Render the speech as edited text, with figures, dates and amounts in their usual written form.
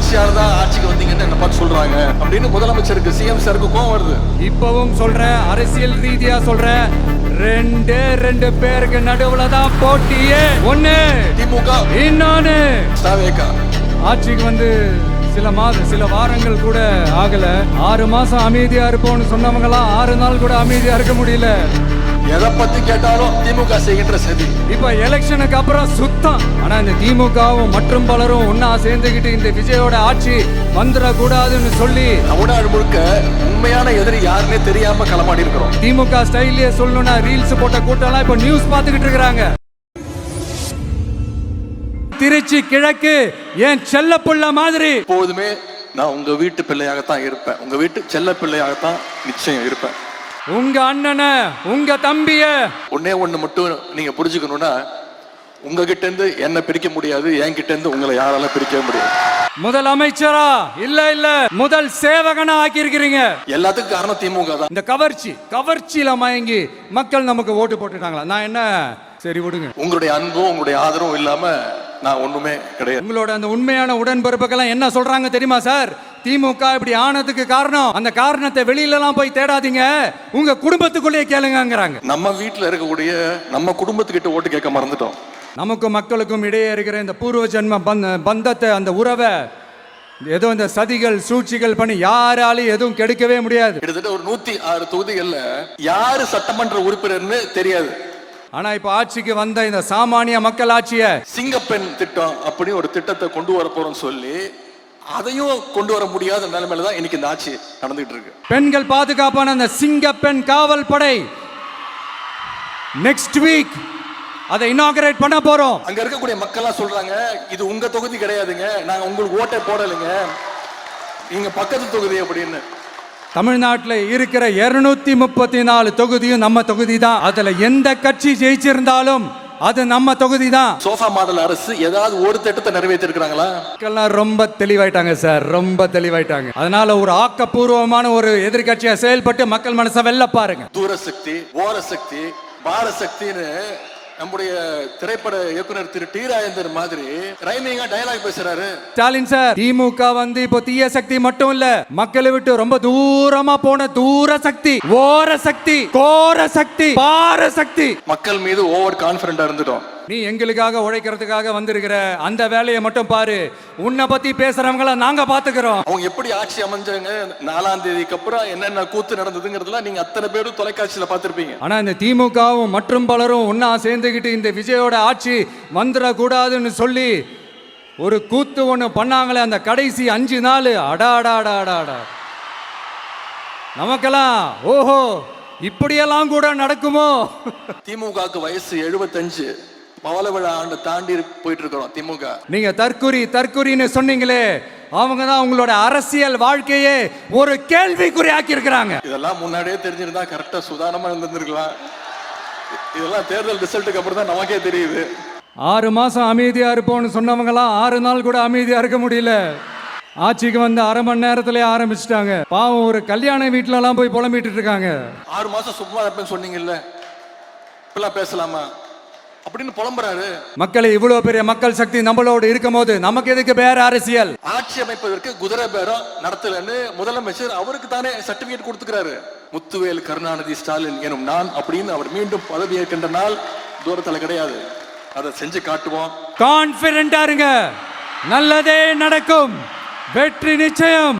ஆட்சியாளர் தான் ஆட்சிக்கு வந்தீங்கன்னு என்ன பார்த்து சொல்றாங்க அப்படின்னு முதலமைச்சருக்கு சிஎம் சாருக்கு கோவம் வருது. இப்பவும் சொல்றேன், அரசியல் ரீதியா சொல்றேன், ரெண்டு பேருக்கு நடுவுல தான் போட்டியே. ஒண்ணு திமுக, இன்னொன்னு தாவேகா. ஆட்சிக்கு வந்து சில வாரங்கள் கூட ஆகல. 6 மாசம் அமைதியா இருப்போம்னு சொன்னவங்க எல்லாம் 6 நாள் கூட அமைதியா இருக்க முடியல. எதை பத்தி கேட்டாலும் திமுக செய்கின்ற சதி. இப்ப எலெக்ஷனுக்கு அப்புறம் சுத்தம். ஆனா இந்த திமுகவும் மற்றும் பலரும் ஒன்னா சேர்ந்துகிட்டு இந்த விஜயோட ஆட்சி வந்துட கூடாதுன்னு சொல்லி தமிழ்நாடு முழுக்க உண்மையான எதிரி யாருன்னே தெரியாம களமாடி இருக்கிறோம். திமுக ஸ்டைல்லயே சொல்லணும்னா ரீல்ஸ் போட்ட கூட்டம்லாம் இப்ப நியூஸ் பார்த்துக்கிட்டு இருக்கிறாங்க. திருச்சி கிழக்கு என் செல்ல புள்ள மாதிரி எப்போதுமே நான் உங்க வீட்டு பிள்ளையாகத்தான் இருப்பேன். உங்க வீட்டு செல்ல பிள்ளையாகத்தான் நிச்சயம் இருப்பேன். உங்க அண்ணனை, உங்க தம்பிய ஒண்ணு மட்டும் நீங்க புரிஞ்சுக்கணும்னா, உங்ககிட்ட இருந்து என்ன பிரிக்க முடியாது, என்கிட்ட இருந்து உங்களை யாரால பிரிக்க முடியாது. முதல் அமைச்சரா இல்ல முதல் சேவகனா ஆக்கி இருக்கிறீங்க. எல்லாத்துக்கும் காரணம் திமுக தான். இந்த கவர்ச்சியில மயங்கி மக்கள் நமக்கு ஓட்டு போட்டுட்டாங்களா? நான் என்ன, சரி விடுங்க. உங்களுடைய அன்பும் உங்களுடைய ஆதரவும் இல்லாம நான் ஒண்ணுமே கிடையாது. உங்களோட அந்த உண்மையான உடன்பிறப்புக்கெல்லாம் என்ன சொல்றாங்க தெரியுமா சார்? திமுக இப்படி ஆனதுக்கு காரணம், அந்த காரணத்தை வெளியில எல்லாம் போய் தேடாதீங்க, உங்க குடும்பத்துக்குள்ளேயே கேளுங்கங்கறாங்க. நம்ம வீட்டுல இருக்கக்கூடிய நம்ம குடும்பத்துக்கிட்ட ஓட்டு கேட்க மறந்துட்டோம். நமக்கும் மக்களுக்கும் இடையே இருக்கிற இந்த பூர்வ ஜென்ம பந்தத்தை, அந்த உறவை ஏதோ இந்த சதிகள் சூழ்ச்சிகள் பண்ணி யாராலையும் எதுவும் கெடுக்கவே முடியாது. கிட்டத்தட்ட ஒரு 106 தொகுதிகள்ல யாரு சட்டமன்ற உறுப்பினர்னு தெரியாது. ஆனா இப்ப ஆட்சிக்கு வந்த இந்த சாமானிய மக்கள் ஆட்சிய சிங்கப்பெண் திட்டம் அப்படி ஒரு திட்டத்தை கொண்டு வர போறோம் சொல்லி அதையும் கொண்டு வர முடியாத நிலைமையில தான் இன்னைக்கு இந்த ஆட்சி நடந்துட்டு இருக்கு. பெண்கள் பாதுகாப்பான அந்த சிங்கப்பெண் காவல் படை நெக்ஸ்ட் வீக் அதை இனாகரேட் பண்ண போறோம். அங்க இருக்கக்கூடிய மக்கள் சொல்றாங்க, இது உங்க தொகுதி கிடையாதுங்க, நாங்க உங்களுக்கு ஓட்டை போடலைங்க, நீங்க பக்கத்து தொகுதி அப்படின்னு. தமிழ்நாட்டில் இருக்கிற 234 தொகுதியும் நம்ம தொகுதி தான். அதுல எந்த கட்சி ஜெயிச்சிருந்தாலும் அது நம்ம தொகுதி தான். சோஃபா மாடல் அரசு ஏதாவது ஒரு திட்டத்தை நிறைவேற்றி இருக்கிறாங்களா? ரொம்ப தெளிவாயிட்டாங்க சார், ரொம்ப தெளிவாயிட்டாங்க. அதனால ஒரு ஆக்கப்பூர்வமான ஒரு எதிர்கட்சியா செயல்பட்டு மக்கள் மனசை வெல்ல பாருங்க. தூரசக்தி, ஓரசக்தி, பாரசக்தின்னு நம்முடைய திரைப்பட இயக்குனர் திரு டி ராஜேந்தர் மாதிரி ரைமிங்கா டயலாக் பேசுறாரு ஸ்டாலின் சார். திமுக வந்து இப்போ தீய சக்தி மட்டும் இல்ல, மக்களை விட்டு ரொம்ப தூரமா போன தூர சக்தி, ஓர சக்தி, கோர சக்தி, பார சக்தி. மக்கள் மீது ஓவர் கான்பிடண்டா இருந்துட்டோம். நீ எங்களுக்காக உழைக்கிறதுக்காக வந்திருக்கிற அந்த வேலையை மட்டும் பாரு. உன்னை பத்தி பேசுறவங்கள நாங்க பாத்துக்கிறோம். அவங்க எப்படி ஆட்சி அமைஞ்சாங்க, 4ஆம் தேதிக்கு அப்புறம் என்னென்ன கூத்து நடந்ததுங்கிறதுலாம் நீங்க அத்தனை பேரும் தொலைக்காட்சியில பார்த்திருப்பீங்க. ஆனா இந்த திமுகவும் மற்றும் பலரும் ஒன்னா சேர்ந்துகிட்டு இந்த விஜயோட ஆட்சி வந்துட கூடாதுன்னு சொல்லி ஒரு கூத்து ஒண்ணு பண்ணாங்களே, அந்த கடைசி 5 நாள் அடாடாடாடாடா, நமக்கெல்லாம் ஓஹோ இப்படியெல்லாம் கூட நடக்குமோ. திமுகவுக்கு வயசு 75, பவள விழா ஆண்டு தாண்டி போயிட்டு இருக்கிறோம். திமுக நீங்க தற்குறின்னு சொன்னீங்களே, அவங்க தான் உங்களோட அரசியல் வாழ்க்கையே ஒரு கேள்விக்குறி ஆக்கி இருக்கிறாங்க. இதெல்லாம் முன்னாடியே தெரிஞ்சிருந்தா கரெக்டா சுதாரணமா இருந்திருக்கலாம். இதெல்லாம் தேர்தல் ரிசல்ட்டுக்கு அப்புறம் தான் நமக்கே தெரியுது. 6 மாசம் அமைதியா இருப்போம்னு சொன்னவங்க எல்லாம் 6 நாள் கூட அமைதியா இருக்க முடியல. ஆட்சிக்கு வந்து 1/2 மணி நேரத்திலே ஆரம்பிச்சுட்டாங்க. பாவம், ஒரு கல்யாண வீட்டுல எல்லாம் போய் புலம்பிட்டு இருக்காங்க. 6 மாசம் சும்மா இருப்பேன்னு சொன்னீங்கல்ல, இப்பெல்லாம் பேசலாமா அப்படின்னு புலம்புறாரு. மக்களை இவ்வளவு பெரிய மக்கள் சக்தி நம்மளோடு இருக்கும் போது நமக்கு எதுக்கு வேற அரசியல்? ஆட்சி அமைப்பதற்கு குதிரை பேரம் நடத்தலன்னு முதலமைச்சர் அவருக்கு தானே சர்டிபிகேட் கொடுத்துக்கிறாரு. முத்துவேல் கருணாநிதி ஸ்டாலின் எனும் நான் அப்படின்னு அவர் மீண்டும் பதவி ஏற்கின்ற நாள் தூரத்துல கிடையாது. அதை செஞ்சு காட்டுவோம். கான்பிடென்டா இருங்க, நல்லதே நடக்கும், வெற்றி நிச்சயம்.